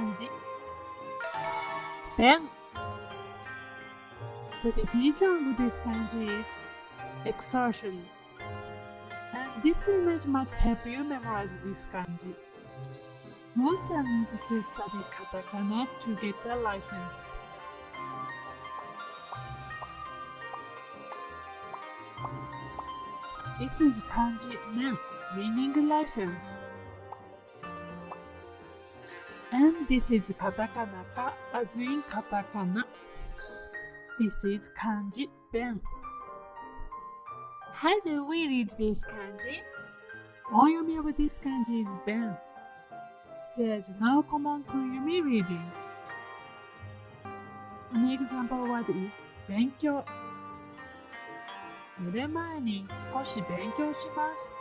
kanji. Pen. The definition of this kanji is exertion. And this image might help you memorize this kanji. No one needs to study katakana to get a license. This is kanji men, meaning license. And this is katakana ka, as in katakana. This is kanji ben. How do we read this kanji? Onyomi of this kanji is ben. There is no common kunyomi reading. An example word is 勉強。寝る前に少し勉強します。